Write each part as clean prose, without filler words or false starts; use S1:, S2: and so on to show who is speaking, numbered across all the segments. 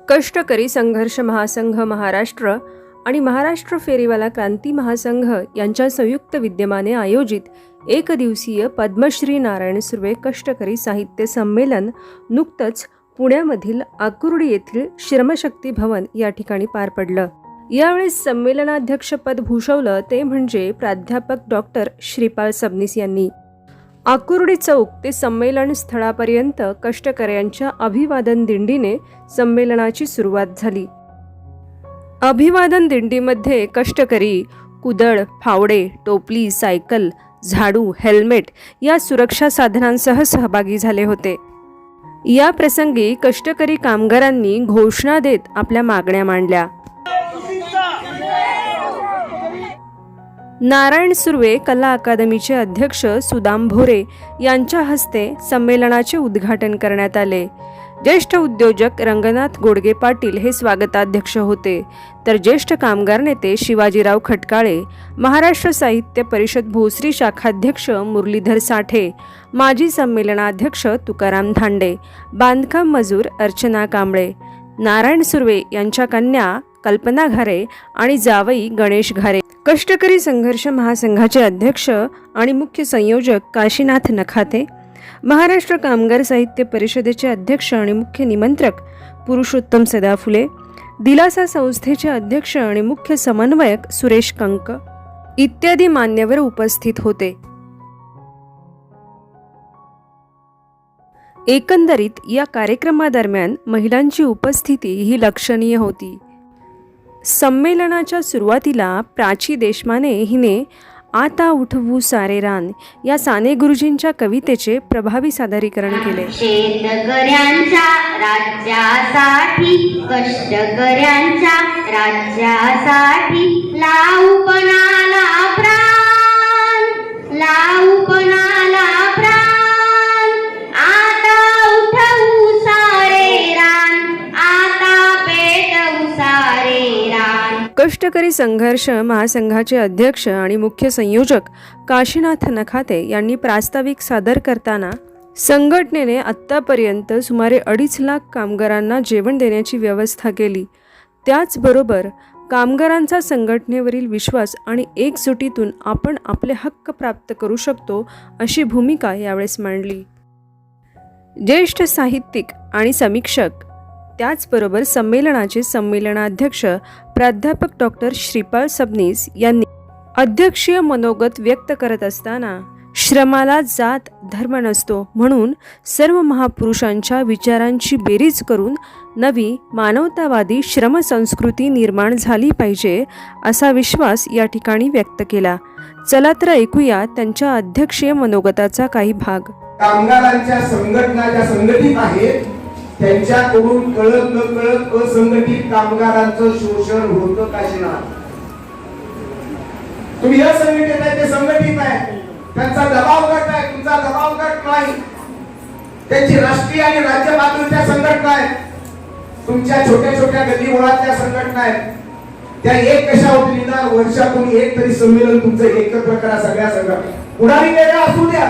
S1: कष्टकरी संघर्ष महासंघ महाराष्ट्र आणि महाराष्ट्र फेरीवाला क्रांती महासंघ यांच्या संयुक्त विद्यमाने आयोजित एक दिवसीय पद्मश्री नारायण सुर्वे कष्टकरी साहित्य संमेलन नुकतंच पुण्यामधील आकुर्डी येथील श्रमशक्ती भवन या ठिकाणी पार पडलं। यावेळी संमेलनाध्यक्षपद भूषवलं ते म्हणजे प्राध्यापक डॉक्टर श्रीपाल सबनीस यांनी। आकुर्डी चौक ते संमेलन स्थळापर्यंत कष्टकऱ्यांच्या अभिवादन दिंडीने संमेलनाची सुरुवात झाली। अभिवादन दिंडीमध्ये कष्टकरी कुदळ, फावडे, टोपली, सायकल, झाडू, हेल्मेट या सुरक्षा साधनांसह सहभागी झाले होते। या प्रसंगी कष्टकरी कामगारांनी घोषणा देत आपल्या मागण्या मांडल्या। नारायण सुर्वे कला अकादमीचे अध्यक्ष सुदाम भोरे यांच्या हस्ते संमेलनाचे उद्घाटन करण्यात आले। ज्येष्ठ उद्योजक रंगनाथ गोडगे पाटील हे स्वागताध्यक्ष होते, तर ज्येष्ठ कामगार नेते शिवाजीराव खटकाळे, महाराष्ट्र साहित्य परिषद भोसरी शाखाध्यक्ष मुरलीधर साठे, माजी संमेलनाध्यक्ष तुकाराम धांडे, बांधकाम मजूर अर्चना कांबळे, नारायण सुर्वे यांच्या कन्या कल्पना घारे आणि जावई गणेश घारे, कष्टकरी संघर्ष महासंघाचे अध्यक्ष आणि मुख्य संयोजक काशीनाथ नखाते, महाराष्ट्र कामगार साहित्य परिषदेचे अध्यक्ष आणि मुख्य निमंत्रक पुरुषोत्तम सदाफुले, दिलासा संस्थेचे अध्यक्ष आणि मुख्य समन्वयक सुरेश कंक इत्यादी मान्यवर उपस्थित होते। एकंदरीत या कार्यक्रमादरम्यान महिलांची उपस्थिती ही लक्षणीय होती। संमेलनाच्या सुरुवातीला प्राची देशमाने हिने आता उठवू सारे रान या साने गुरुजींच्या कवितेचे प्रभावी सादरीकरण केले।
S2: शेतकऱ्यांच्या राज्यासाठी, कष्टकऱ्यांच्या राज्यासाठी लावू पणाला प्राण, लावू पणाला प्राण, आता उठवू सारे रान, आता पेटवू सारे रान।
S1: कष्टकरी संघर्ष महासंघाचे अध्यक्ष आणि मुख्य संयोजक काशीनाथ नखाते यांनी प्रास्ताविक सादर करताना संघटनेने आत्तापर्यंत सुमारे 2.5 लाख कामगारांना जेवण देण्याची व्यवस्था केली, त्याचबरोबर कामगारांचा संघटनेवरील विश्वास आणि एकजुटीतून आपण आपले हक्क प्राप्त करू शकतो अशी भूमिका यावेळेस मांडली। ज्येष्ठ साहित्यिक आणि समीक्षक त्याचबरोबर संमेलनाचे संमेलनाध्यक्ष प्राध्यापक डॉक्टर श्रीपाल सबनीस यांनी अध्यक्षीय मनोगत व्यक्त करत असताना श्रमाला जात धर्म नसतो, म्हणून सर्व महापुरुषांच्या विचारांची बेरीज करून नवी मानवतावादी श्रमसंस्कृती निर्माण झाली पाहिजे असा विश्वास या ठिकाणी व्यक्त केला। चला तर ऐकूया त्यांच्या अध्यक्षीय मनोगताचा काही भाग।
S3: कामगारांच्या संघटना ज्या संघटित आहेत त्यांच्याकडून कळत न कळत असंघटित कामगारांचं शोषण होतं काशीनाथ। तुम्ही असंघटित आहे ते संघटित आहे, त्यांचा दबाव गट आहे, तुमचा दबाव गट नाही। त्यांची राष्ट्रीय आणि राज्य पातळीच्या संघटना आहेत, तुमच्या छोट्या छोट्या गल्लीबोळातल्या संघटना आहेत। त्या एक कशा होती, निदान वर्षातून एक तरी संमेलन तुमचं एकत्र करा सगळ्या संघटना। पुढारी वेगळा असू द्या,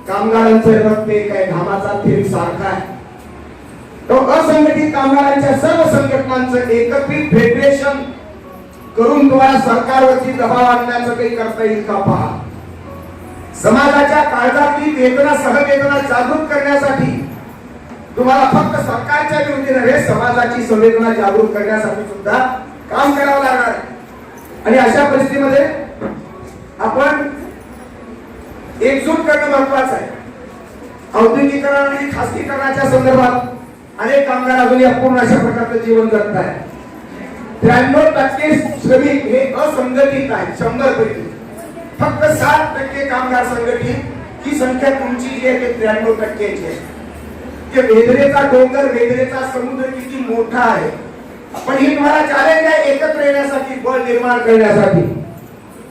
S3: कामगारांचं रक्त एक आहे, घामाचा थेंब सारखा आहे। तो असंघटित कामगारांच्या सर्व संघटनांचं एकत्रित फेडरेशन करून तुम्हाला सरकारवरती दबाव आणण्याचं काही करता येईल का पहा। समाजाच्या काळजातली वेदना सहवेदना जागृत करण्यासाठी तुम्हाला फक्त सरकारच्या विरोधी नव्हे, समाजाची संवेदना जागृत करण्यासाठी सुद्धा काम करावं लागणार आहे। आणि अशा परिस्थितीमध्ये आपण एकजूट करणं महत्वाचं आहे। औद्योगिकरण आणि खासगीकरणाच्या संदर्भात अनेक कामगार अजूनही अपूर्ण अशा प्रकारचं जीवन जगत आहेत। 93% श्रमिक हे असंघटित आहेत 100 पैकी, फक्त 7% कामगार संघटित। ही संख्या तुमची जी आहे ते 93% आहे। वेदनेचा डोंगर, वेदनेचा समुद्र किती मोठा आहे, पण ही तुम्हाला चॅलेंज आहे एकत्र येण्यासाठी, बळ निर्माण करण्यासाठी।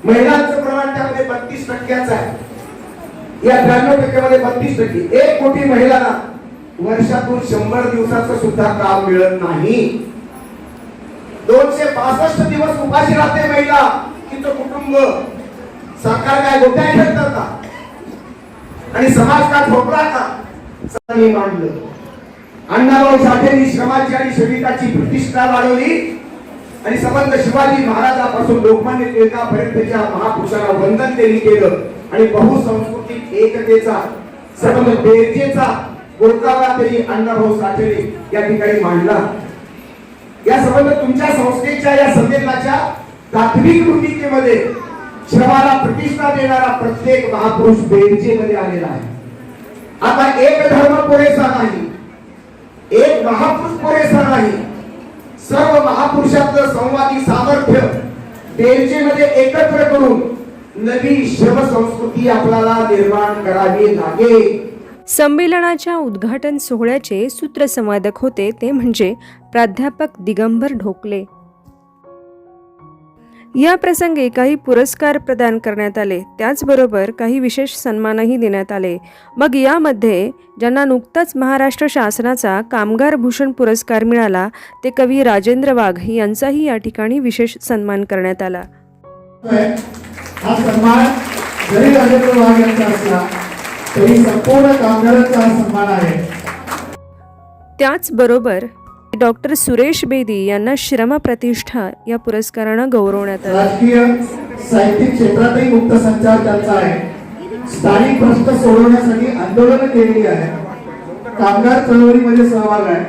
S3: महिलांचं प्रमाण त्यामध्ये 32% आहे। या 93% मध्ये 32%, 1 कोटी महिलांना वर्षातून 100 दिवसाचं सुद्धा काम मिळत नाही। 262 दिवस उपाशी राहते महिला, तिचं कुटुंब। सरकार काय गोट्या ठेवतं का आणि समाज का झोपला का? मांडलं अण्णाभाऊ साठेंनी श्रमाची आणि श्रमिकाची प्रतिष्ठा वाढवली आणि संबंध शिवाजी महाराजापासून लोकमान्य टिळकापर्यंतच्या महापुरुषांना वंदन त्यांनी केलं आणि बहुसंस्कृतिक एकतेचा संबंध बेरजेचा गोळकावा तरी अण्णाभाऊ साठे या ठिकाणी मांडला. या संबंध तुमच्या संस्थेच्या या संमेलनाच्या प्राथमिक भूमिकेमध्ये श्रमाला प्रतिष्ठा देणारा प्रत्येक महापुरुष बेरजेमध्ये आलेला आहे. आता एक धर्म पुरेसा नाही, एक महापुरुष पुरेसा नाही, सर्व महापुरुषांचं संवादी सामर्थ्य बेरजेमध्ये एकत्र करून नवी श्रम संस्कृती आपल्याला निर्माण करावी लागेल.
S1: संमेलनाच्या उद्घाटन सोहळ्याचे सूत्रसंवादक होते ते म्हणजे प्राध्यापक दिगंबर ढोकले. या प्रसंगी काही पुरस्कार प्रदान करण्यात आले, त्याचबरोबर काही विशेष सन्मानही देण्यात आले. मग यामध्ये ज्यांना नुकताच महाराष्ट्र शासनाचा कामगार भूषण पुरस्कार मिळाला ते कवी राजेंद्र वाघ यांचाही या ठिकाणी विशेष सन्मान करण्यात आला.
S4: हा सन्मान जरी राजेंद्र वाघ यांचा असला तरी संपूर्ण कामगारांचा हा सन्मान आहे.
S1: त्याचबरोबर डॉक्टर सुरेश बेदी यांना श्रम प्रतिष्ठा या पुरस्कारानं गौरवण्यात आलं.
S4: राजकीय साहित्यिक क्षेत्रातही मुक्त संचार त्यांचा आहे. स्थानिक प्रश्न सोडवण्यासाठी आंदोलन केलेली आहे. कामगार चळवळीमध्ये सहभाग आहे.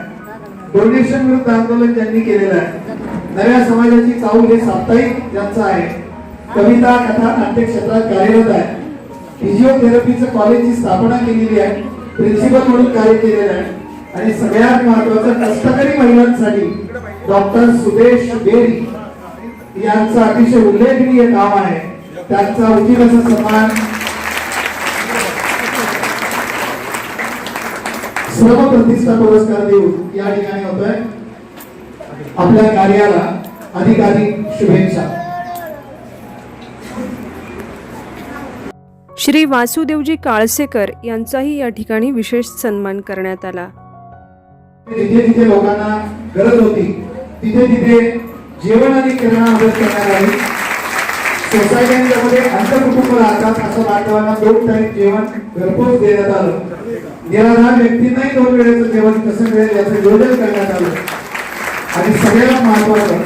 S4: डोनेशन विरुद्ध आंदोलन त्यांनी केलेलं आहे. नव्या समाजाची चाऊल हे साप्ताहिक त्यांचं आहे. कविता कथा नाट्य क्षेत्रात कार्यरत आहे. फिजिओथेरपीचं कॉलेजची स्थापना केलेली आहे. प्रिन्सिपल म्हणून कार्य केलेलं आहे. आणि सगळ्यात महत्त्वाचं कष्टकरी महिलांसाठी डॉक्टर सुदेश बेरी यांचं अतिशय उल्लेखनीय काम आहे. त्यांचा उचित असा सन्मान श्रम प्रतिष्ठा पुरस्कार देऊन या ठिकाणी होतोय. आपल्या कार्याला अधिकाधिक शुभेच्छा.
S1: श्री वासुदेवजी काळसेकर यांचाही या ठिकाणी विशेष सन्मान करण्यात आला.
S4: जिथे जिथे लोकांना गरज होती तिथे तिथे जेवण आणि किराणा मदत करण्यात आली. सोसायट्यांमध्ये अंतर्कुटुंब राहतात अशा बांधवांना 2 टाइम जेवण घरपोच देण्यात आलं. निराधार व्यक्तींनाही 2 वेळेचं जेवण कसं मिळेल याचं नियोजन करण्यात आलं. आणि सगळ्यात महत्त्वाचं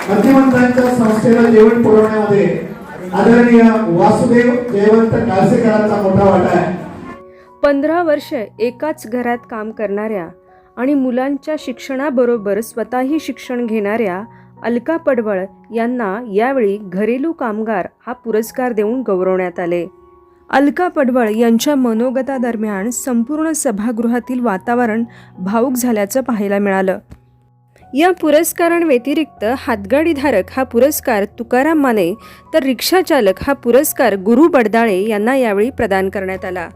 S4: मध्यमंत्र्यांच्या संस्थेला जेवण पुरवण्यामध्ये आदरणीय वासुदेव जयवंत काळसेकरांचा मोठा वाटा आहे.
S1: 15 वर्ष एकाच घरात काम करणाऱ्या आणि मुलांच्या शिक्षणाबरोबर स्वतःही शिक्षण घेणाऱ्या अलका पडवळ यांना यावेळी घरेलू कामगार हा पुरस्कार देऊन गौरवण्यात आले. अलका पडवळ यांच्या मनोगतादरम्यान संपूर्ण सभागृहातील वातावरण भावुक झाल्याचं पाहायला मिळालं. या पुरस्कारांव्यतिरिक्त हातगाडीधारक हा पुरस्कार तुकाराम माने तर रिक्षाचालक हा पुरस्कार गुरु बडदाळे यांना यावेळी प्रदान करण्यात आला.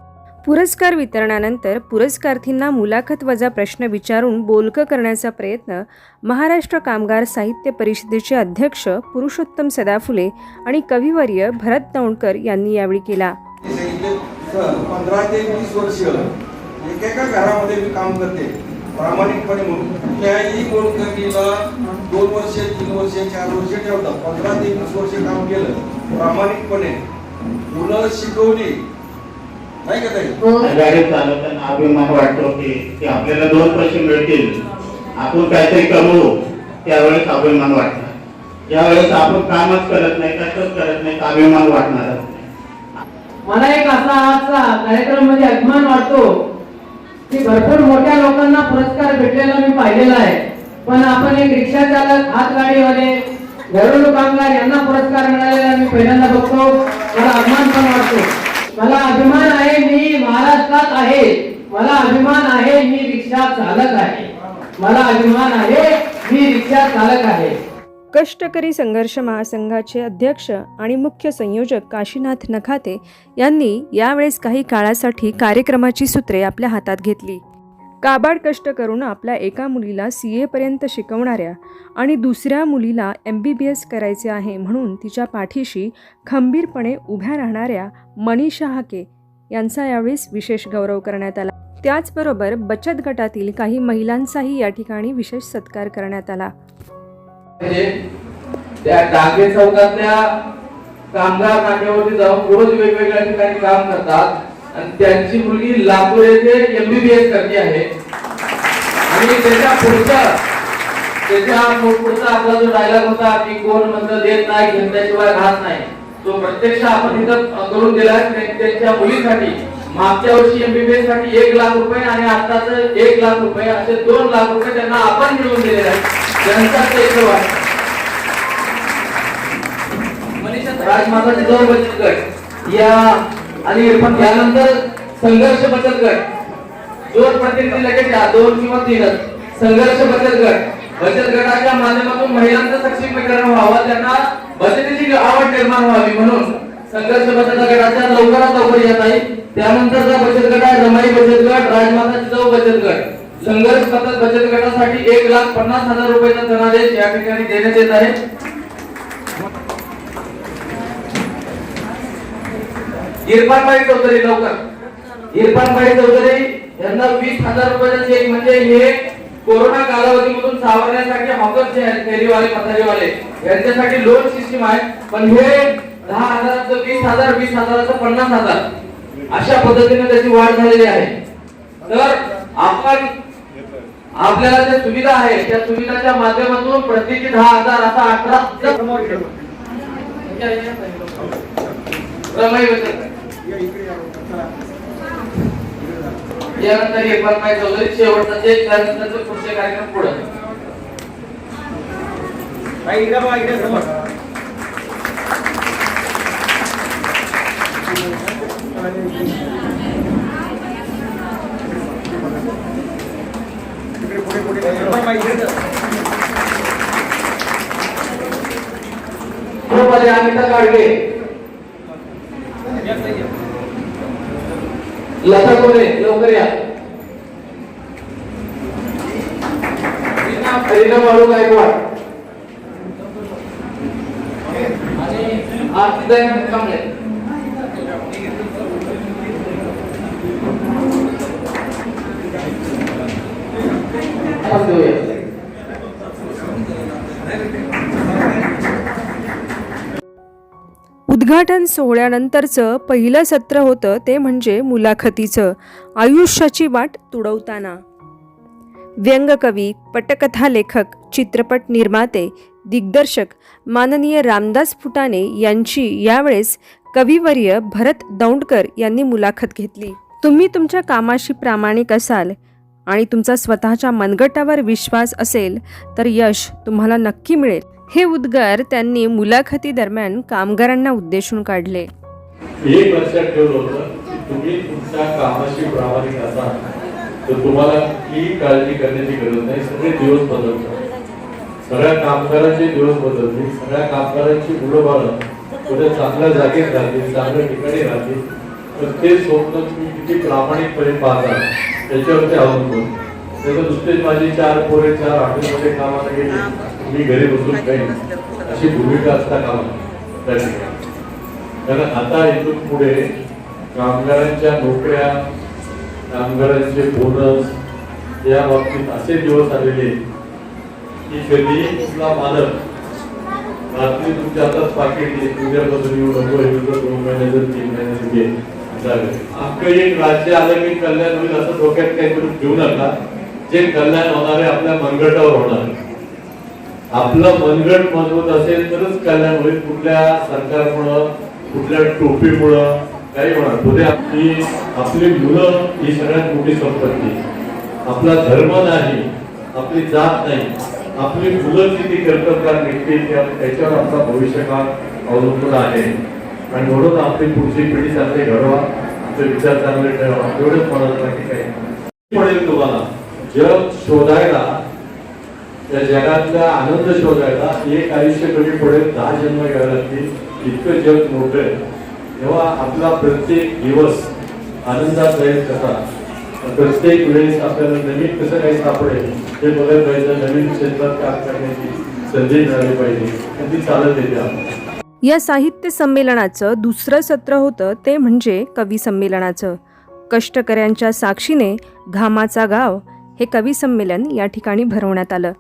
S1: पुरस्कार वितरणानंतर पुरस्कार्थींना मुलाखत वजा प्रश्न विचारून बोलकं करण्याचा प्रयत्न महाराष्ट्र कामगार साहित्य परिषदेचे अध्यक्ष पुरुषोत्तम सदाफुले आणि कविवर्य भरत दौंडकर यांनी यावेळी केला.
S5: 15 ते 20 वर्ष एकेका घरामध्ये मी काम करते प्रामाणिकपणे म्हणून. कुठल्याही मोलकरीला 2 वर्ष 3 वर्ष 4 वर्ष ठेवतात. 15 ते 20 वर्ष काम केलं प्रामाणिकपणे, मुलं शिकवली नाही का ताई.
S6: गाडी चालवताना अभिमान वाटतो की आपल्याला 2 पैसे मिळतील, आपण काहीतरी कमवू, त्यावेळेस अभिमान वाटणार. ज्यावेळेस आपण कामच करत नाही, कष्टच करत नाही, अभिमान वाटणार.
S7: मला एक असा आजचा कार्यक्रम मध्ये अभिमान वाटतो की भरपूर मोठ्या लोकांना पुरस्कार भेटलेला मी पाहिलेला आहे, पण आपण एक रिक्षा चालक, हातगाडीवाले, घरेलू कामगार यांना पुरस्कार मिळालेला मी पहिल्यांदा बघतो. मला अभिमान पण वाटतो. मला अभिमान आहे मी महाराष्ट्रात आहे. मला अभिमान आहे मी रिक्षा चालक आहे. मला अभिमान आहे मी रिक्षा चालक आहे.
S1: कष्टकरी संघर्ष महासंघाचे अध्यक्ष आणि मुख्य संयोजक काशीनाथ नखाते यांनी यावेळेस काही काळासाठी कार्यक्रमाची सूत्रे आपल्या हातात घेतली. काबाड कष्ट करून आपल्या एका मुलीला CA पर्यंत शिकवणाऱ्या आणि दुसऱ्या मुलीला MBBS करायचे आहे म्हणून तिच्या पाठीशी खंबीरपणे उभ्या राहणाऱ्या मनीषा हाके यांचा यावेळेस विशेष गौरव करण्यात आला. त्याचबरोबर बचत गटातील काही महिलांचाही या ठिकाणी विशेष सत्कार करण्यात आला.
S7: त्या डाके चौकातल्या कामगार नाक्यावरती जाऊन रोज वेगवेगळ्या ठिकाणी काम करतात आणि त्यांची मुलगी लातूर येथे MBBS करते आहे. आणि त्याच्या पुढचा आपला जो डायलॉग होता की कोण मंत्र देत नाही घेतल्याशिवाय राहत नाही, तो प्रत्यक्ष आपण इथं करून दिला. त्यांच्या मुलीसाठी मागच्या वर्षी MBBS साठी 1 लाख रुपये आणि आताच 1 लाख रुपये असे 2 लाख रुपये त्यांना आपण मिळवून दिलेले आहेत. त्यांचा राजमाता जिजाऊ बचत गट या आणि यानंतर संघर्ष बचत गट, 2 प्रतिनिधी लगेच या, 2 किंवा 3च. संघर्ष बचत गटाच्या माध्यमातून महिलांचं सक्षमीकरण व्हावं, त्यांना बचतीची आवड निर्माण व्हावी म्हणून संघर्ष बचत गटाच्या लवकरात लवकर येत आहे. त्यानंतरचा बचत गट आहे रमाई बचत गट, राजमाता जिजाऊ बचत गट. संघर्ष बचत गटासाठी 1,50,000 रुपयाचा धनादेश या ठिकाणी देण्यात येत आहे. इरफानबाई चौधरी यांना 20,000 रुपयाचा चेक, म्हणजे हे कोरोना कालावधीमधून सावरण्यासाठी हॉकर्स जे आहेत, फेरीवाले पथारीवाले यांच्यासाठी लोन सिस्टीम आहे. पण हे 10,000चं 20,000, 20,000चं 50,000 अशा पद्धतीने त्याची वाढ झालेली आहे. तर आपण आपल्याला ज्या सुविधा आहे त्या सुविधाच्या माध्यमातून प्रत्येकी 10,000 असा 18 रमाई बचत. यानंतर इरफानबाई चौधरी शेवटचा चेक, त्यानंतर पुढचे कार्यक्रम पुढे. अनिता गाडगे, लता कोरे लवकर या. रीना बाळू गायकवाड आणि आरतीदाई कांबळे.
S1: उद्घाटन सोहळ्यानंतरचं पहिलं सत्र होतं ते म्हणजे मुलाखतीचं, आयुष्याची वाट तुडवताना. व्यंगकवी, पटकथा लेखक, चित्रपट निर्माते, दिग्दर्शक माननीय रामदास फुटाणे यांची यावेळेस कविवर्य भरत दौंडकर यांनी मुलाखत घेतली. तुम्ही तुमच्या कामाशी प्रामाणिक असाल आणि तुमचा स्वतःच्या मनगटावर विश्वास असेल तर यश तुम्हाला नक्की मिळेल, हे उद्गार त्यांनी मुलाखती दरम्यान कामगारांना उद्देशून काढले.
S8: एक लक्षात ठेवलं होतं की तुम्ही तुमच्या कामाशी प्रामाणिक असाल तर तुम्हाला ही काळजी करण्याची गरज नाही. सगळे दिवस बदलतात, सगळ्या कामगारांचे दिवस बदलतील, सगळ्या कामगारांची मुलं बाळं उद्या चांगल्या जागेत राहतील, चांगल्या ठिकाणी राहतील. तर ते स्वप्न तुम्ही किती प्रामाणिकपणे पाहता त्याच्यावरती अवलंबून. त्याचं नुसतेच माझी 4 पोरे 4 हॉटेलमध्ये कामाला गेली, मी घरी बसून काही अशी भूमिका असता कामा त्या ठिकाणी. कारण आता इथून पुढे कामगारांच्या नोकऱ्या, कामगारांचे बोनस या बाबतीत असे दिवस आलेले की कधी कुठला मालक रात्री तुमच्या हातात पाकिट उद्यापासून येऊ नको, हे 2 महिन्याचं 3 महिन्याचं घे झालं. आपलं एक राज्य आलं की कल्याण होईल असं डोक्यात काहीतरी घेऊ नका. जे कल्याण होणार आहे आपल्या मनगटावर होणार आहे. आपलं मनगट मजबूत असेल तरच कल्याण होईल. कुठल्या सरकारमुळं, कुठल्या टोपीमुळं काही होणार. उद्या आपली मुलं ही सगळ्यात मोठी संपत्ती. आपला धर्म नाही, आपली जात नाही, आपली मुलं किती कर्तव्यकार निघतील त्याच्यावर आपला भविष्यकाळ अवलंबून आहे. आणि म्हणून आपली पुढची पिढी चांगली घडवा, आपले विचार चांगले ठेवा, एवढंच म्हणायचं बाकी काही पडेल. तुम्हाला जग शोधायला, त्या जगातला आनंद शोधायला एक आयुष्य कमी पडेल, 10 जन्म घ्यावे लागतील. इतकं जग मोठं आहे. तेव्हा आपला प्रत्येक दिवस आनंदात जाईल कसा, प्रत्येक वेळेस आपल्याला नवीन कसं काही सापडेल हे बघत पाहिजे. नवीन क्षेत्रात काम करण्याची संधी मिळाली पाहिजे, ती चालत येते.
S1: या साहित्य संमेलनाचं दुसरं सत्र होतं ते म्हणजे कवी संमेलनाचं. कष्टकऱ्यांच्या साक्षीने घामाचा गाव हे कवी संमेलन या ठिकाणी भरवण्यात आलं.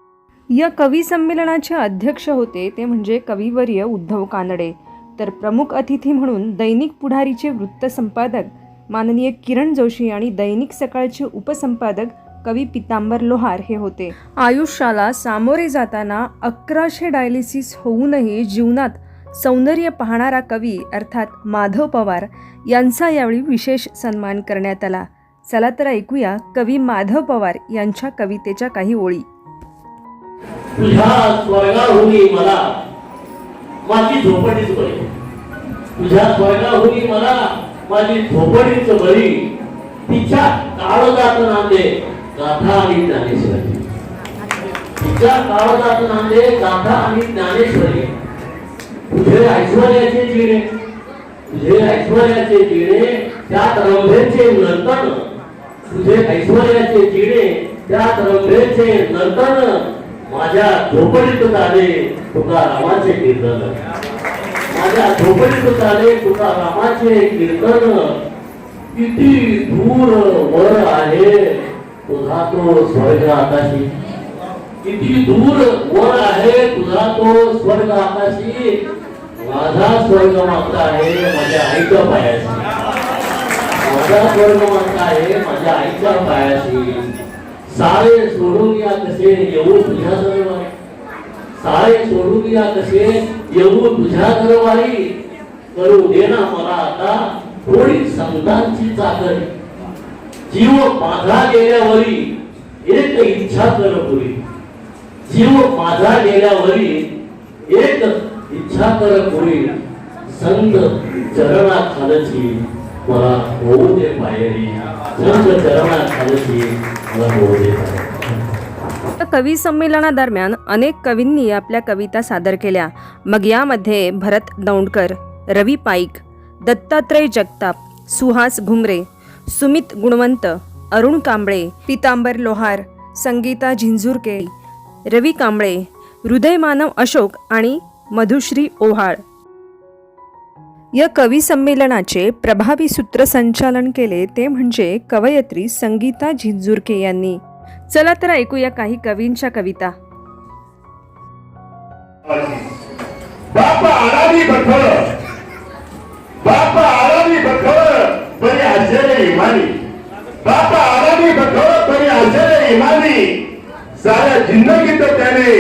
S1: या कवी संमेलनाचे अध्यक्ष होते ते म्हणजे कविवर्य उद्धव कानडे. तर प्रमुख अतिथी म्हणून दैनिक पुढारीचे वृत्तसंपादक माननीय किरण जोशी आणि दैनिक सकाळचे उपसंपादक कवी पितांबर लोहार हे होते. आयुष्याला सामोरे जाताना 1100 डायलिसिस होऊनही जीवनात सौंदर्य पाहणारा कवी अर्थात माधव पवार यांचा यावेळी विशेष सन्मान करण्यात आला. चला तर ऐकूया कवी माधव पवार यांच्या कवितेच्या काही ओळी.
S9: तुझ्या स्वर्गाहून मला माझी झोपडीच बरी, तुझ्या स्वर्गाहून मला माझी झोपडीच बरी, तिच्या काळजात नांदे गाथा आणि ज्ञानेश्वरी, तिच्या काळजात नांदे गाथा आणि ज्ञानेश्वरी. तुझे ऐश्वर्याचे जिणे, तुझे ऐश्वर्याचे जिणे त्यात रंभेचे नर्तन, तुझे ऐश्वर्याचे जिणे त्यात रंभेचे नर्तन. माझ्या झोपडीत झाले तुका रामाचे कीर्तन, माझ्या झोपडीत झाले तुका रामाचे कीर्तन. किती दूर वर आहे तुझा तो स्वर्ग आकाशी, किती दूर वर आहे तुझा तो स्वर्ग आकाशी. माझा स्वर्ग मागता आहे माझ्या आईच्या पायाशी, माझा स्वर्ग मागता आहे माझ्या आईच्या पायाशी. सारे सोडून या कसे येऊ तुझ्या दरबारी, सारे सोडून या कसे येऊ तुझ्या दरबारी. करू दे ना मला आता थोडी संतांची चाकरी, जीव माझा गेल्यावरी एक इच्छा कर पुरी, जीव माझा गेल्यावरी एक इच्छा कर पुरी. संत चरणाखालची मला होऊ दे पायरी, संत चरणाखालची मला होऊ दे पायरी.
S1: कवी संमेलनादरम्यान अनेक कवींनी आपल्या कविता सादर केल्या. मग यामध्ये भरत दौंडकर, रवी पाईक, दत्तात्रय जगताप, सुहास घुमरे, सुमित गुणवंत, अरुण कांबळे, पितांबर लोहार, संगीता झिंझुरके, रवी कांबळे, हृदय मानव अशोक आणि मधुश्री ओहाळ. या कवी संमेलनाचे प्रभावी सूत्रसंचालन केले ते म्हणजे कवयित्री संगीता झिंझुरके यांनी. चला तर ऐकूया काही कवींच्या कविता.
S4: बापा आरामी बखळ, बापा आरामी बखळ बरी आश्चर्य इमानी, बापा आरामी बखळ बरी आश्चर्य इमानी. साऱ्या जिंदगीत त्याने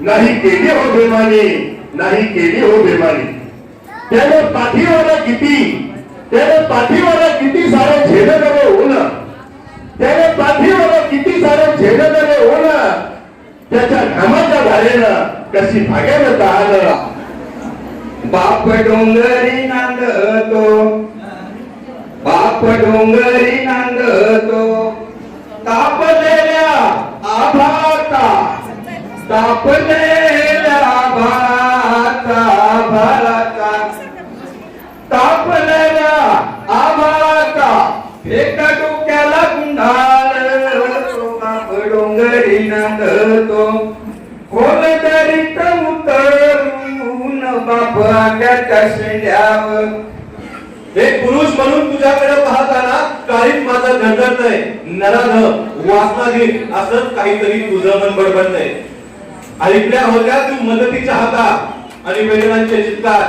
S4: नाही केली हो बेमानी, नाही केली हो बेमानी. त्याने पाठीवर किती, त्याने पाठीवर किती सारे झेलणारे होऊन, त्याने पाठीवर किती सारे झेलणारे होऊन त्याच्या घामाच्या धारेनं कशी भाग्यानं तहान.
S5: बाप डोंगरी नांदतो, बाप डोंगरी नांदतो, तापलेल्या आभाता, तापलेल्या आभाता भारता, तापलेल्या आभाता फेक डोक्याला गुंडाळ. बाप डोंगरी नांदतो, कोण दरीत उतरून बाप आग्याच्या शेंड्यावर. एक पुरुष म्हणून तुझ्याकडे पाहताना काहीच माझं घडघडतंय, नराधम वासनाधीन असंच काहीतरी तुझं मन बडबडतंय. ऐकल्या होत्या तू मदतीच्या हाका आणि वेदनांचे चित्कार,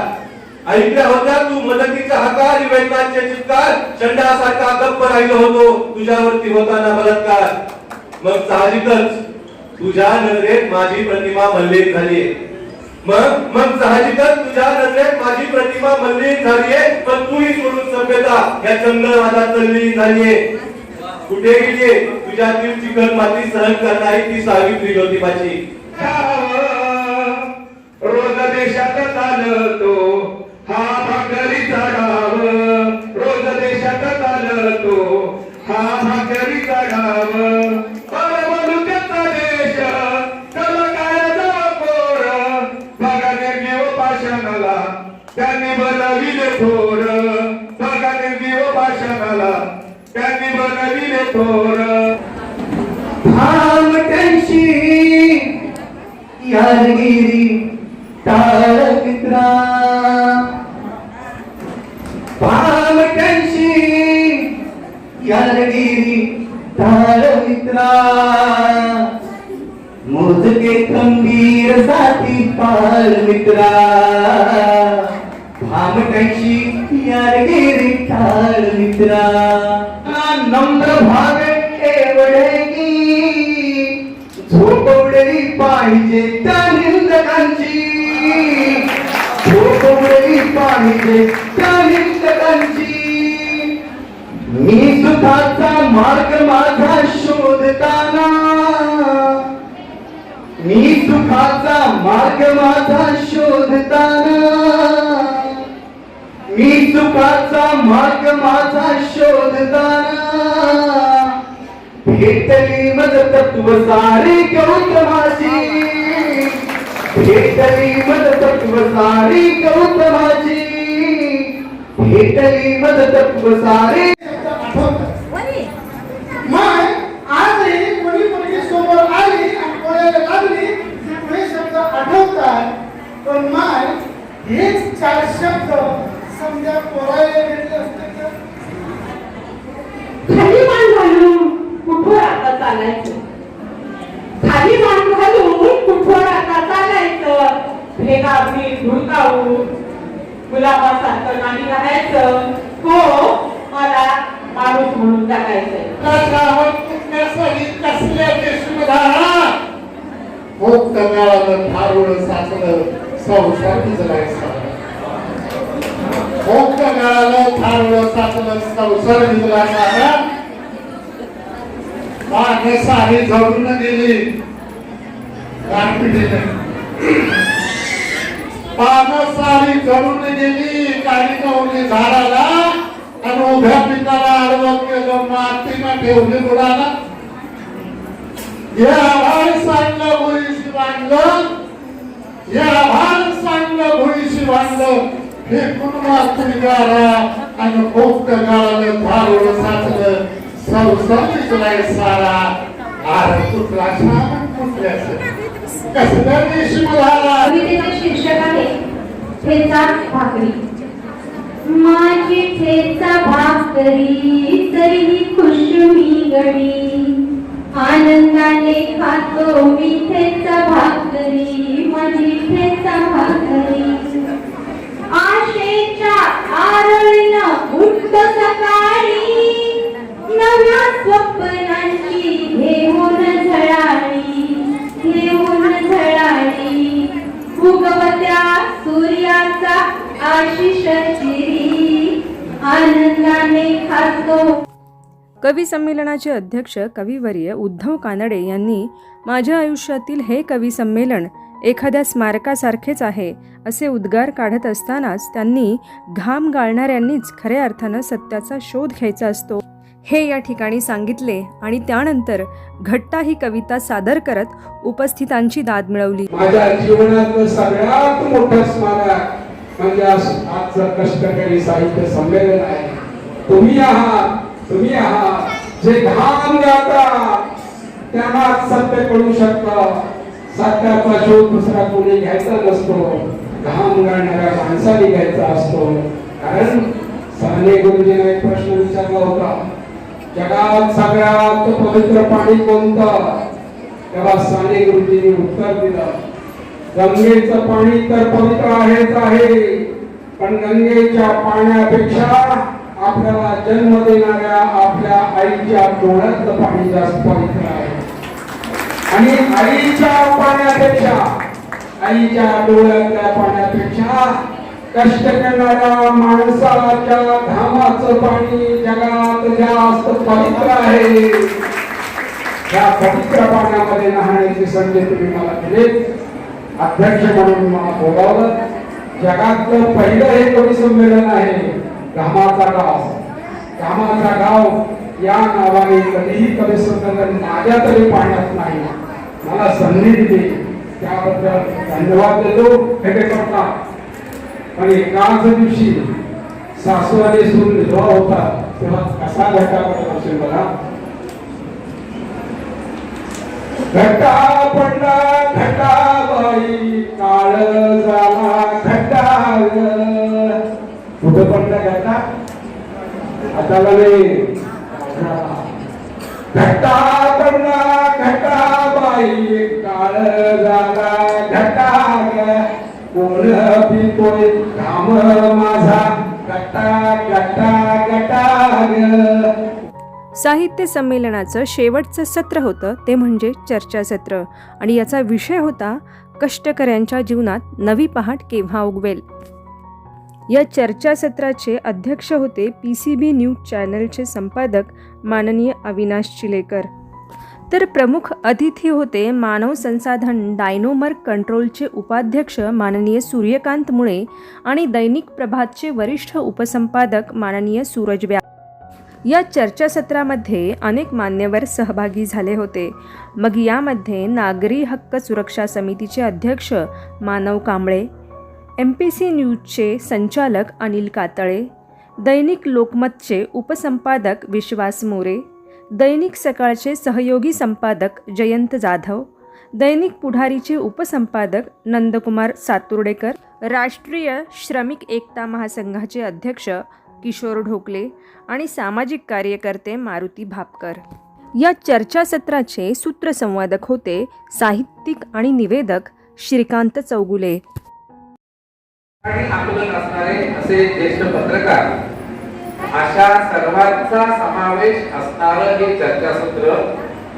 S5: ऐकल्या होत्या तू मदतीच्या हाका आणि वेदनांचे चित्कार. चंडासारखा गप्प राहिलो होतो तुझ्यावरती होताना बलात्कार. मग साहजिकच तुझ्या नजरेत माझी प्रतिमा मल्लिक झाली. मग साहजिकच तुझ्या नजरेत माझी प्रतिमा मल्लिक झालीये. पण तूही सोडून सभ्यता या चंगळवादात तल्लीन झालीये. कुठे गेलीये तुझ्यातील चिकन माती सहन करणारी ती सावित्री ज्योतिबाची.
S4: रोज देशात चालतो हा भाकरीचा डाव, रोज देशात चालतो हा भाकरीचा डाव. मनुष्याचा देश त्याला काय जावं पोर, भागाने घेऊ पाषाणाला त्यांनी बनविले थोर, भागाने घेऊ पाषाणाला त्यांनी बनविले थोर. भामट्यांशी यादगिरी टाळ मित्रा, भामट्यांशी यादगिरी टाळ मित्रा. मोजके खंबीर साथी पाळ मित्रा, भामट्यांशी यादगिरी टाळ मित्रा. नम्र भावे एवढे पाहिजे त्या निंदकांची, झोप मोडली पाहिजे त्या निंदकांची. मी सुखाचा मार्ग माझा शोधताना, मी सुखाचा मार्ग माझा शोधताना, मी सुखाचा मार्ग माझा शोधताना, भेटली मज तत्व सारी गौतमाची, भेटली मज तत्व सारी गौतमाची, भेटली मज तत्व सारी.
S3: मग आजही कोणी कोणी समोर आली आणि कोणाला लागली हे शब्द आठवतात, पण माय हेच 4 शब्द समजा पोरायला घेतले असते तर
S10: खाली मान घालून कुठवर आता चालायचं, खाली मान घालून कुठवर आता चालायचं. भेगावी धुळकावून गुलाबासारखं नाही राहायचं. हो, मला माणूस म्हणून जगायचंय.
S4: कसल्या देशमुधारा मुक्त मिळालं थारुळ साचलं संसार भिजलायचा, मुक्त मिळालं थारुळ साचलं संसार भिजलायचा. मागे सारी जळून गेली गारपिटीने, पानं सारी जळून गेली काळी कवली झाडाला, आणि उभ्या पिकाला आडवं केलं मातीनं ठेवली बुडाला. या भार सांगलं भुईशी बांधलं, या भार सांगलं भुईशी बांधलं, फेकून माती गारा आणि मुक्त गाळालं थारुळ साचलं संसार भिजलाय सारा. आर तुटला सामान कुठल्याचं कसलं देशमुधारा.
S2: कवितेचे शीर्षक आहे ठेचा भाकरी. माझी ठेचा भाकरी तरीही खुश मी गडी, आनंदाने खातो मी ठेचा भाकरी, माझी ठेचा भाकरी. आशेच्या आरळीनं उठतो सकाळी, नव्या स्वप्नांची घेऊन झळाळी, घेऊन झळाळी. उगवत्या सूर्याचा आशिष चिरी, आनंदाने खातो.
S1: कवी संमेलनाचे अध्यक्ष कविवर्य उद्धव कानडे यांनी माझ्या आयुष्यातील हे कवी संमेलन एखाद्या स्मारकासारखेच आहे असे उद्गार काढत असतानाच त्यांनी घाम गाळणाऱ्यांनीच खऱ्या अर्थानं सत्याचा शोध घ्यायचा असतो हे या ठिकाणी सांगितले आणि त्यानंतर घट्टा ही कविता सादर करत उपस्थितांची दाद मिळवली.
S3: माझ्या जीवनातलं सगळ्यात मोठं स्मारक म्हणजे आजचं कष्टकरी साहित्य संमेलन आहे. तुम्ही आहात जे घाम गाता त्यांना सत्य कळू शकतं. सत्याचा शोध दुसरा कोणी घ्यायचा नसतो, घाम गाळणाऱ्या माणसाने घ्यायचा असतो. कारण साने गुरुजीने एक प्रश्न विचारला होता, जगात सगळ्यात पवित्र पाणी कोणतं? तेव्हा साने गुरुजींनी उत्तर दिलं, गंगेचं पाणी तर पवित्र आहेच आहे, पण गंगेच्या पाण्यापेक्षा आपल्याला जन्म देणाऱ्या आपल्या आईच्या डोळ्यातलं पाणी जास्त पवित्र आहे. आणि आईच्या डोळ्यातल्या पाण्यापेक्षा कष्ट करणाऱ्या माणसाच्या घामाचं पाणी जगात जास्त पवित्र आहे. या पवित्र पाण्यामध्ये नहाण्याची संधी तुम्ही मला दिली, अध्यक्ष म्हणून मला बोलावलं. जगातलं पहिलं हे कवी संमेलन आहे घामाचा गाव. घामाचा गाव या नावाने कधीही कवी संमेलन माझ्या तरी पाण्यात नाही. मला संधी दिली त्याबद्दल धन्यवाद देतो. हे करता पण एकाच दिवशी सासवाने सून विधवा होता तेव्हा कसा घट्टा पडला असेल बघा. घट्टा पडला घट्टा बाई काळ झाला घट्टा. कुठं पडला घट्टा? हाताला नाही. घट्टा पडला घट्टा बाई काळ झाला घट्टा. कोण पितोय घाम माझा घट्टा घट्टा घट्टा.
S1: साहित्य संमेलनाचं शेवटचं सत्र होतं ते म्हणजे चर्चासत्र आणि याचा विषय होता कष्टकऱ्यांच्या जीवनात नवी पहाट केव्हा उगवेल. या चर्चासत्राचे अध्यक्ष होते PCB न्यूज चॅनलचे संपादक माननीय अविनाश चिलेकर. तर प्रमुख अतिथी होते मानव संसाधन डायनोमर्क कंट्रोलचे उपाध्यक्ष माननीय सूर्यकांत मुळे आणि दैनिक प्रभातचे वरिष्ठ उपसंपादक माननीय सूरज व्यास. या चर्चासत्रामध्ये अनेक मान्यवर सहभागी झाले होते. मग यामध्ये नागरी हक्क सुरक्षा समितीचे अध्यक्ष मानव कांबळे, MPC न्यूजचे संचालक अनिल कातळे, दैनिक लोकमतचे उपसंपादक विश्वास मोरे, दैनिक सकाळचे सहयोगी संपादक जयंत जाधव, दैनिक पुढारीचे उपसंपादक नंदकुमार सातुर्डेकर, राष्ट्रीय श्रमिक एकता महासंघाचे अध्यक्ष किशोर ढोकले आणि सामाजिक कार्यकर्ते मारुती भापकर. या चर्चासत्राचे सूत्रसंवादक होते साहित्यिक आणि निवेदक श्रीकांत चौगुले.
S11: आंदोलन असणारे असे ज्येष्ठ पत्रकार अशा सर्वांचा समावेश असणारं हे चर्चासत्र,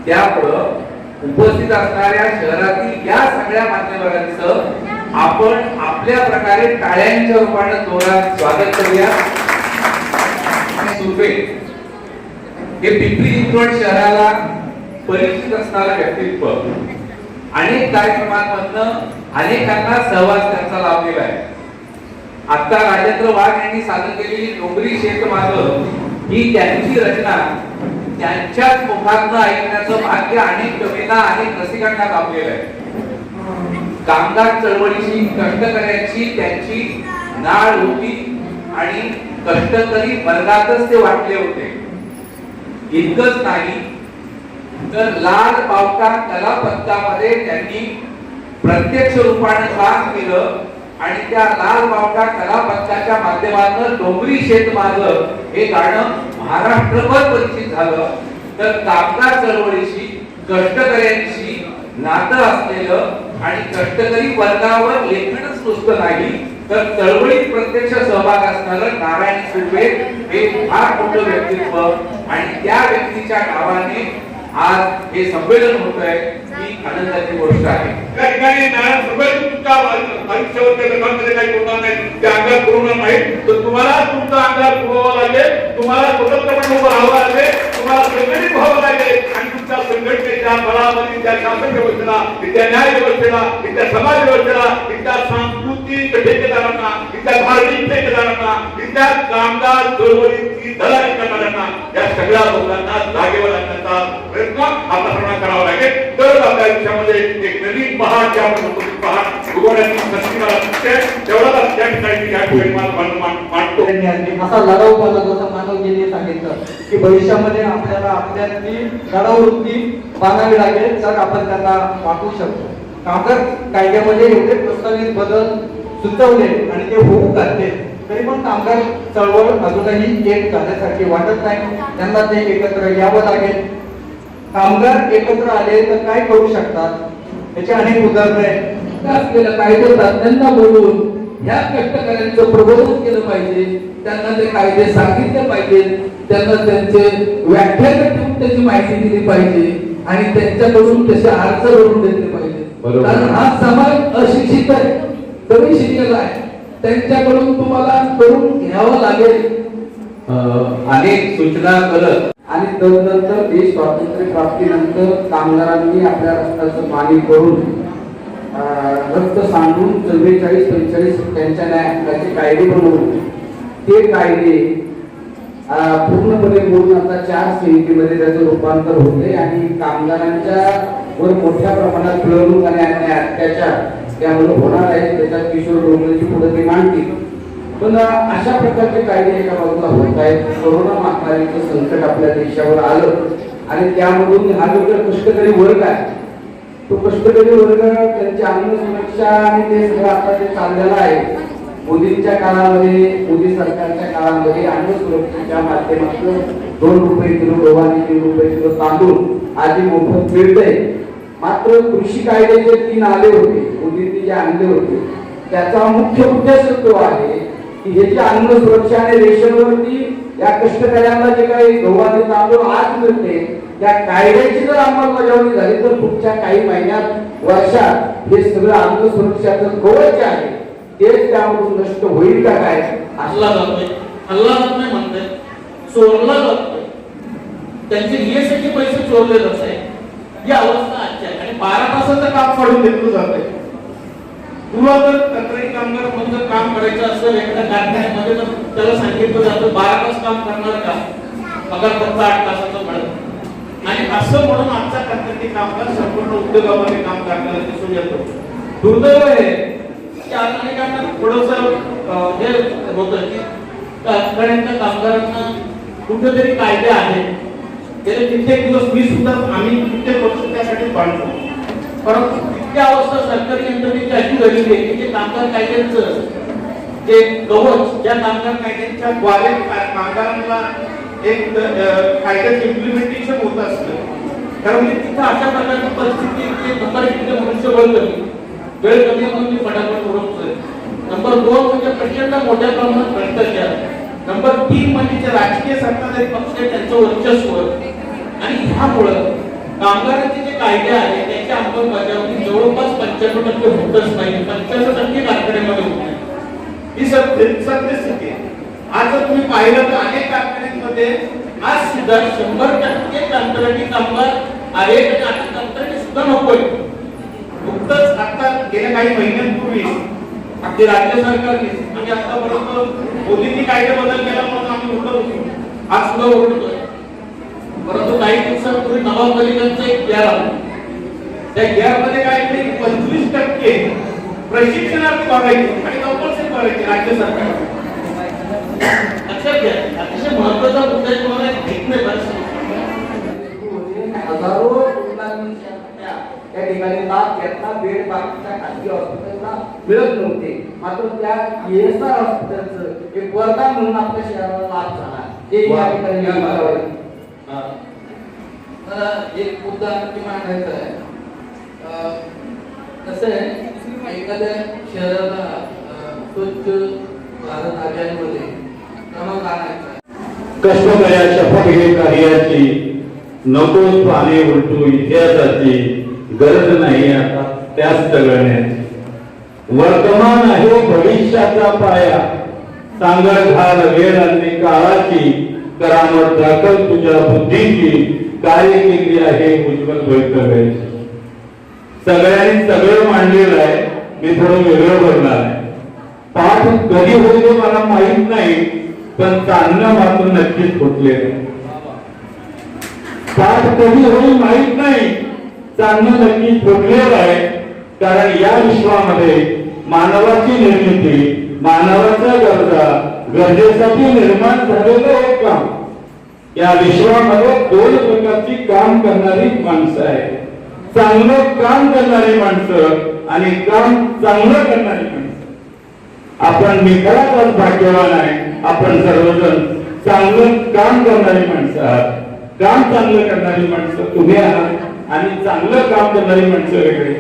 S11: त्यामुळं उपस्थित असणाऱ्या शहरातील या सगळ्या मान्यवरांचं आपण आपल्या प्रकारे टाळ्यांच्या रूपाने जोरात स्वागत करूया. सुर्वे हे पिंपरी चिंचवड शहराला परिचित असणारं व्यक्तित्व, अनेक कार्यक्रमांमधनं अनेकांना सहवास त्यांचा लाभलेला आहे. आता राजेंद्र वाघ यांनी सादर केलेली डोंगरी शेतमाग ही त्यांची रचना त्यांच्याच मुखातनं ऐकण्याचं भाग्य अनेक कवींना अनेक रसिकांना लाभलेलं आहे. कामगार चळवळीची कष्टकऱ्यांची त्यांची नाळ होती आणि कष्टकरी वर्गातच ते वाटले होते. इतकंच नाही तर लाल पावटा कलापथकामध्ये त्यांनी प्रत्यक्ष रूपाने काम केलं आणि त्या लाल बावटा कलापथकाच्या माध्यमातून डोंगरी शेतमाग हे गाणं महाराष्ट्रभर परिचित झालं. तर कामगार चळवळीशी कष्टकऱ्यांशी नातं असलेलं आणि कष्टकरी वर्गावर लेखनच नुसतं नाही तर चळवळीत प्रत्यक्ष सहभाग असणारं नारायण सुर्वे हे फार मोठं व्यक्तित्व आणि त्या व्यक्तीच्या नावाने आज हे संमेलन होत आहे ही आनंदाची गोष्ट आहे.
S5: त्या ठिकाणी नारायण सुर्वे तुमच्या आयुष्यावरच्या लेखांमध्ये काही बोलणार नाही, त्या अंगात पुरवणार नाही, तर तुम्हाला तुमचा अंगात पुरवावा लागेल, तुम्हाला स्वतंत्रपणे उभं राहावं लागेल, तुम्हाला संघटित व्हावं लागेल आणि तुमच्या संघटनेच्या बळावरती त्या शासन व्यवस्थेला, त्या न्याय व्यवस्थेला, त्या समाज व्यवस्थेला, त्या सांस्कृतिक ठेकेदारांना, त्या धार्मिक ठेकेदारांना, त्या कामगार चळवळीची दलाली करणाऱ्यांना या सगळ्या लोकांना जागेवर आणण्याचा प्रयत्न आपल्याला करावा लागेल. तर आपल्या आयुष्यामध्ये एक नवीन पहाट ज्या आपण म्हणतो पहाट उगवण्याची संधी मला दिसते. तेवढा त्या ठिकाणी या ठिकाणी मानतो.
S7: असा लढाऊपणा जसं मानवजींनी सांगितलं की भविष्यामध्ये आपल्याला आपल्यातली लढाऊ वृत्ती बांधावी लागेल तर आपण त्यांना वाटू शकतो. कामगार कायद्यामध्ये एवढे प्रस्तावित बदल सुचवले आणि ते होऊ घातले तरी पण कामगार चळवळ अजूनही एक झाल्यासारखे वाटत नाही. त्यांना ते एकत्र यावं लागेल. कामगार एकत्र आले तर काय करू शकतात याचे अनेक उदाहरण आहेत.
S11: असलेलं कायदे तज्ञांना बोलून ह्या कष्टकऱ्यांचं प्रबोधन केलं पाहिजे, त्यांना ते कायदे सांगितले पाहिजे, त्यांना त्यांचे व्याख्यान ठेवून त्याची माहिती दिली पाहिजे आणि त्यांच्याकडून तसे अर्ज करून घेतले पाहिजे. कारण हा समाज अशिक्षित आहे, कमी शिकलेला आहे, त्यांच्याकडून तुम्हाला करून घ्यावं लागेल. अनेक सूचना करत
S7: आणि तदनंतर देश स्वातंत्र्य प्राप्तीनंतर कामगारांनी आपल्या रक्ताचं पाणी करून रक्त सांडून 44-45 त्यांच्या न्याय हक्काचे कायदे बनवून ते कायदे पूर्णपणे मोडून आता 4 संहितेमध्ये त्याचं रूपांतर होते आणि कामगारांच्या वर मोठ्या प्रमाणात पिळवणूक आणि अत्याचार त्यामुळे होणार आहे. त्याच्यात किशोर ढोकलेची पुढे ते मांडतील. पण अशा प्रकारचे कायदे एका बाजूला होत आहेत. कोरोना महामारीचं संकट आपल्या देशावर आलं आणि त्यामधून हा जो कष्टकरी वर्ग आहे तो कष्टकरी वर्ग त्यांची अन्न सुरक्षा आणि ते सगळं आता जे चाललेलं आहे मोदींच्या काळामध्ये, मोदी सरकारच्या काळामध्ये अन्न सुरक्षेच्या माध्यमातून 2 रुपये किलो गहू आणि 3 रुपये किलो तांदूळ आधी मोफत मिळते. मात्र कृषी कायदे जे 3 आले होते मोदींनी जे आणले होते त्याचा मुख्य उद्देश तो आहे की हे जे अन्न सुरक्षा आणि रेशनवरती
S12: या कष्टकऱ्यांना जे काही गव्हाचे तांदूळ आज मिळते त्या कायद्याची जर अंमलबजावणी झाली तर पुढच्या काही महिन्यात वर्षात हे सगळं अन्न सुरक्षाचं कवच जे आहे तेच त्यामधून नष्ट होईल का काय
S9: हल्ला जातोय, हल्ला जात नाही म्हणताय, चोरला जातोय, त्यांचे ईएसआयचे पैसे चोरले जात आहे, ही अवस्था आजची आहे. आणि 12 तासाचं काम काढून घेतलं जातंय. तुला जर कंत्राटी कामगार म्हणून काम करायचं असेल एखाद्या कारखान्यामध्ये तर त्याला सांगितलं जातं 12 तास काम करणार का, पगार फक्त 8 तासाचा मिळत. आणि असं म्हणून आजचा कंत्राटी कामगार संपूर्ण उद्योगामध्ये काम करण्याला दिसून येतो. दुर्दैव आहे की अनेकांना थोडस हे होतं की कारखान्याच्या कामगारांना कुठेतरी कायदे आहेत. गेले कित्येक दिवस मी सुद्धा आम्ही कित्येक वर्ष त्यासाठी बांधतो, परंतु इतक्या अवस्था सरकारी यंत्रणेची अशी झालेली आहे की जे कामगार कायद्यांचं जे कवच ज्या कामगार कायद्यांच्या द्वारे कामगारांना एक कायद्याचं इम्प्लिमेंटेशन होत असतं. कारण की तिथं अशा प्रकारची परिस्थिती नंबर 1 मनुष्यबळ कमी, वेळ कमी म्हणून मी फटाफट ओळखतोय. नंबर 2 म्हणजे प्रचंड मोठ्या प्रमाणात भ्रष्टाचार. नंबर 3 म्हणजे जे राजकीय सत्ताधारी पक्ष आहे त्यांचं वर्चस्व. आणि ह्यामुळं कामगारांचे जे कायदे आहेत त्याची अंमलबजावणी जवळपास 95% होतच नाही, 95% कारखान्यामध्ये होत नाही. ही सत्यस्थिती आहे. आज जर तुम्ही पाहिलं तर अनेक कारखान्यांमध्ये आज सुद्धा 100% कंत्राटी कामगार आहेत आणि आता कंत्राटी सुद्धा नकोय. नुकतंच आता गेल्या काही महिन्यांपूर्वी आपले राज्य सरकारने आणि आतापर्यंत मोदींनी कायदे बदल केला म्हणून आम्ही ओरडत होतो, आज सुद्धा ओरडतोय. परंतु काही दिवसांपूर्वी नवाब मलिकांचा एक गॅर आला. त्या गॅरमध्ये काय केले 25% प्रशिक्षणार्थी बघायचे आणि कंपल्सरी करायचे राज्य सरकार. लक्षात घ्या, अतिशय महत्वाचा मुद्दा आहे, तुम्हाला एक नाही बरं.
S12: हजारो रुग्णांनी त्या ठिकाणी लाभ घेतला, बेड बाकीच्या खाजगी हॉस्पिटलला मिळत नव्हते. मात्र त्या ESR हॉस्पिटलचं एक वरदान म्हणून आपल्या शहराला लाभ झाला. हे या ठिकाणी
S13: एक मुद्दा आणखी मांडायचा आहे. कसं आहे, एखाद्या शहराला स्वच्छ भारत अभियानमध्ये क्रमांक आणायचा आहे.
S6: कष्टकऱ्या शपथ घे कार्याची, नको पाणी उलटू इतिहासाची, गरज नाही आता त्याच तगण्याची. वर्तमान आहे भविष्याचा पाया, सांगड घाल वेळ आणि काळाची, करामत दाखल तुझ्या बुद्धीची, कार्य केली आहे उज्ज्वल भवितव्याची. सगळ्यांनी सगळं मांडलेलं आहे, मी थोडं वेगळं बोलणार आहे. पाठ कधी होईल मला माहित नाही, पण चालणं मात्र नक्कीच फुटले. पाठ कधी होईल माहित नाही, चालणं नक्कीच फुटलेलं आहे. कारण या विश्वामध्ये मानवाची निर्मिती, मानवाच्या गरजेसाठी निर्माण झालेलं एक काम. या विश्वामध्ये 2 प्रकारची काम करणारी माणसं आहेत. चांगलं काम करणारी माणसं आणि काम चांगलं करणारी माणसं. आपण मी खराच भाग्यवान आहे, आपण सर्वजण चांगलं काम करणारी माणसं आहात. काम चांगलं करणारी माणसं तुम्ही आहात आणि चांगलं काम करणारी माणसं वेगळे.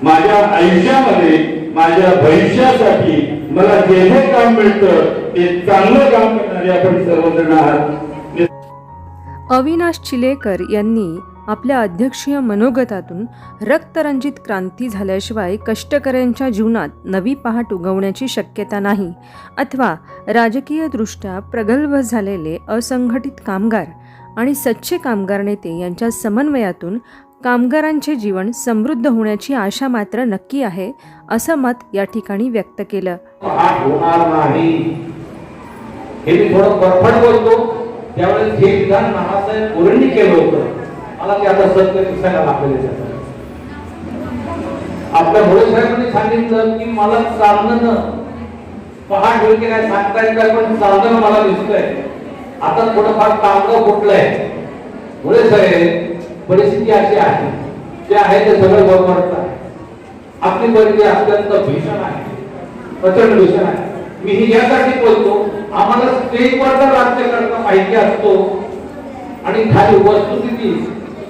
S6: माझ्या आयुष्यामध्ये माझ्या भविष्यासाठी मला जे जे काम मिळतं ते चांगलं काम करणारे आपण सर्वजण आहात.
S1: अविनाश चिलेकर यांनी आपल्या अध्यक्षीय मनोगतातून रक्तरंजित क्रांती झाल्याशिवाय कष्टकऱ्यांच्या जीवनात नवी पहाट उगवण्याची शक्यता नाही, अथवा राजकीयदृष्ट्या प्रगल्भ झालेले असंघटित कामगार आणि सच्चे कामगार नेते यांच्या समन्वयातून कामगारांचे जीवन समृद्ध होण्याची आशा मात्र नक्की आहे, असं मत या ठिकाणी व्यक्त केलं.
S12: होणार नाही हे मी थोडं बरफट बोलतो. त्यावेळेस हे विधान नानासाहेब कोरेंनी केलं होतं. मला ते आता सत्य दिसायला लागलेलं आहे. आपल्या भोळे साहेबांनी सांगितलं की मला चालणं पहाट होईल की काय सांगता येत नाही, पण चालणं मला दिसतंय. आता थोडंफार तांबडं फुटलंय. भोळे साहेब, परिस्थिती अशी आहे, जे आहे ते सगळं बरोबरच आहे. आपली परिस्थिती अत्यंत भीषण आहे, प्रचंड भीषण आहे. मी ही यासाठी बोलतो, आम्हाला स्टेजवर जर राज्य करता माहिती असतो आणि खाली वस्तुस्थिती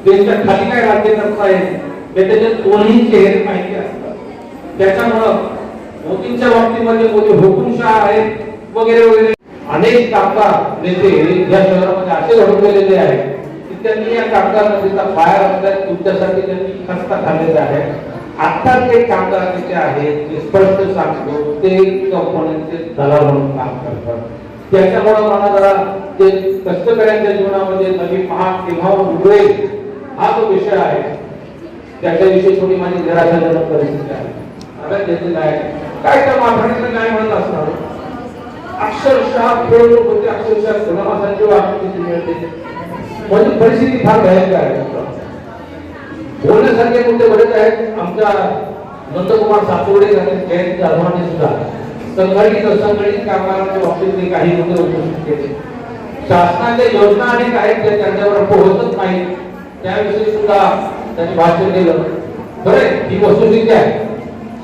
S12: देशाच्या खाली काय राज्य करता येईल त्याचे दोन्ही चेहरे माहिती असतात. त्याच्यामुळं मोदींच्या बाबतीमध्ये मोदी हुकुमशाह आहेत वगैरे वगैरे अनेक कामगार नेते या शहरामध्ये असे घडून गेलेले आहेत की त्यांनी या कामगार नेत्याचा पाया रचल्यात, तुमच्यासाठी त्यांनी खस्ता खाल्लेला आहे. आता ते कामगार नेते आहेत ते स्पष्ट सांगतो ते कंपन्यांचे दलाल म्हणून काम करतात. त्याच्यामुळे मला जरा ते कष्टकऱ्यांच्या जीवनामध्ये नवी पहाट केव्हा उघडेल हा जो विषय आहे त्याच्याविषयी थोडी माझी निराशाजनक परिस्थिती आहे. आता घेतलेलं आहे काय त्या माथाडीचं काय म्हणत असणार, अक्षरशः खेळ होते, अक्षरशः सिनेमासाठी वाटते मिळते. म्हणजे परिस्थिती फार भयंकर आहे. बोलण्यासारखे मुद्दे बरेच आहेत. आमच्या नंदकुमार सातवडे जयंत जाधवांनी सुद्धा संघटित असंघटित कामगारांच्या बाबतीत काही मुद्दे उपस्थित केले. शासनाच्या योजना अनेक आहेत त्या त्यांच्यावर पोहोचत नाही त्याविषयी सुद्धा त्यांनी भाष्य केलं. बरं, ही वस्तुस्थिती आहे.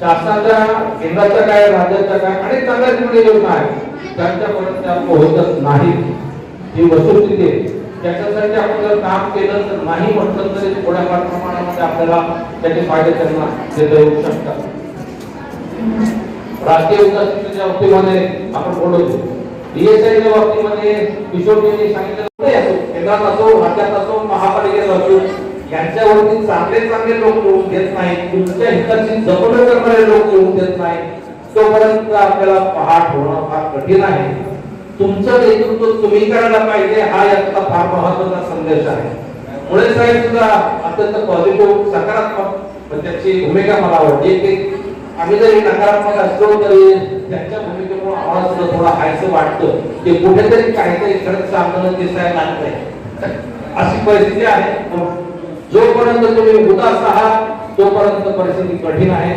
S12: शासनाच्या केंद्राच्या काय राज्याच्या काय अनेक चांगल्या योजना आहेत त्यांच्यापर्यंत त्या पोहोचत नाही, ही वस्तुस्थिती आहे. त्याच्यासाठी आपण जर काम केलं तर नाही म्हटलं तरी थोड्याफार प्रमाणामध्ये आपल्याला त्याचे फायदे त्यांना देता येऊ शकतात. राष्ट्रीय विकासाच्या बाबतीमध्ये आपण बोलतो, DSIच्या बाबतीमध्ये किशोरजींनी सांगितलं केंद्रात असो राज्यात असो महापालिकेत असो यांच्यावरती चांगले चांगले लोक येऊन देत नाही, तुमच्या हिताची जपणूक करणारे लोक येऊन देत नाही तोपर्यंत आपल्याला पहाट होणं फार कठीण आहे. तुमचं नेतृत्व तुम्ही करायला पाहिजे हा याचा फार महत्त्वाचा संदेश आहे. मुळे साहेब सुद्धा अत्यंत पॉझिटिव्ह सकारात्मक त्याची भूमिका मला आवडते की आम्ही जरी नकारात्मक असलो तरी त्यांच्या भूमिकेमुळे आम्हाला सुद्धा थोडा हायचं वाटतं की कुठेतरी काहीतरी खरंच चांगलं दिसायला लागतंय. अशी परिस्थिती आहे. जोपर्यंत तुम्ही उदास आहात तोपर्यंत परिस्थिती कठीण आहे.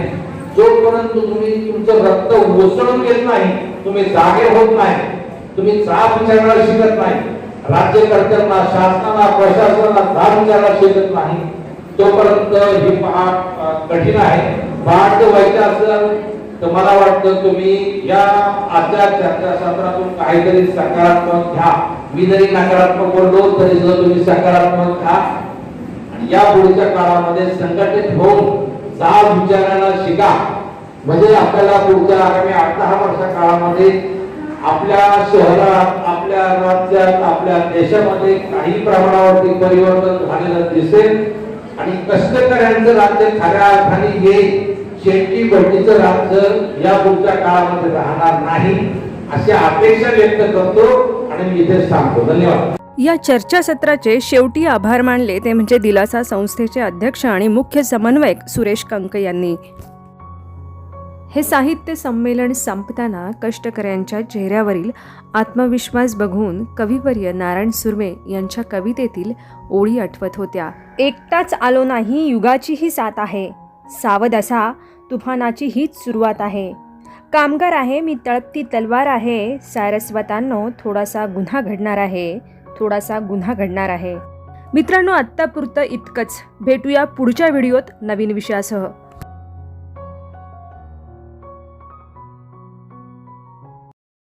S12: जोपर्यंत तुम्ही तुमचं रक्त ओसळून घेत नाही, तुम्ही जागे होत नाही, तुम्ही जाब विचारायला शिकत नाही, राज्यकर्त्यांना शासनाला प्रशासनाला जाब विचारायला शिकत नाही तोपर्यंत ही पहाट कठीण आहे. पहाट जर व्हायचं असेल तर मला वाटतं तुम्ही या आजच्या चर्चासत्रातून काहीतरी सकारात्मक घ्या. मी जरी नकारात्मक बोललो तरी सुद्धा तुम्ही सकारात्मक घ्या आणि या पुढच्या काळामध्ये संघटित होऊन जाब विचारायला शिका. म्हणजे आपल्याला पुढच्या आगामी 8-10 वर्षा काळामध्ये आपल्या शहरात, आपल्या राज्यात, आपल्या देशामध्ये काही प्रमाणावरती परिवर्तन झालेलं दिसेल आणि कष्टकऱ्यांचं राज्य खऱ्या अर्थाने येईल. शेती भट्टीचं राज्य या पुढच्या काळामध्ये राहणार नाही अशी अपेक्षा व्यक्त करतो आणि मी इथे सांगतो. धन्यवाद.
S1: या चर्चासत्राचे शेवटी आभार मानले ते म्हणजे दिलासा संस्थेचे अध्यक्ष आणि मुख्य समन्वयक सुरेश कंक यांनी. हे साहित्य संमेलन संपताना कष्टकऱ्यांच्या चेहऱ्यावरील आत्मविश्वास बघून कविवर्य नारायण सुर्वे यांच्या कवितेतील ओळी आठवत होत्या. एकटाच आलो नाही, युगाचीही साथ आहे, सावध असा तुफानाची हीच सुरुवात आहे. कामगार आहे मी, तळपती तलवार आहे, सारस्वतांनो थोडासा गुन्हा घडणार आहे, थोडासा गुन्हा घडणार आहे. मित्रांनो, आत्तापुरतं इतकंच. भेटूया पुढच्या व्हिडिओत नवीन विषयासह.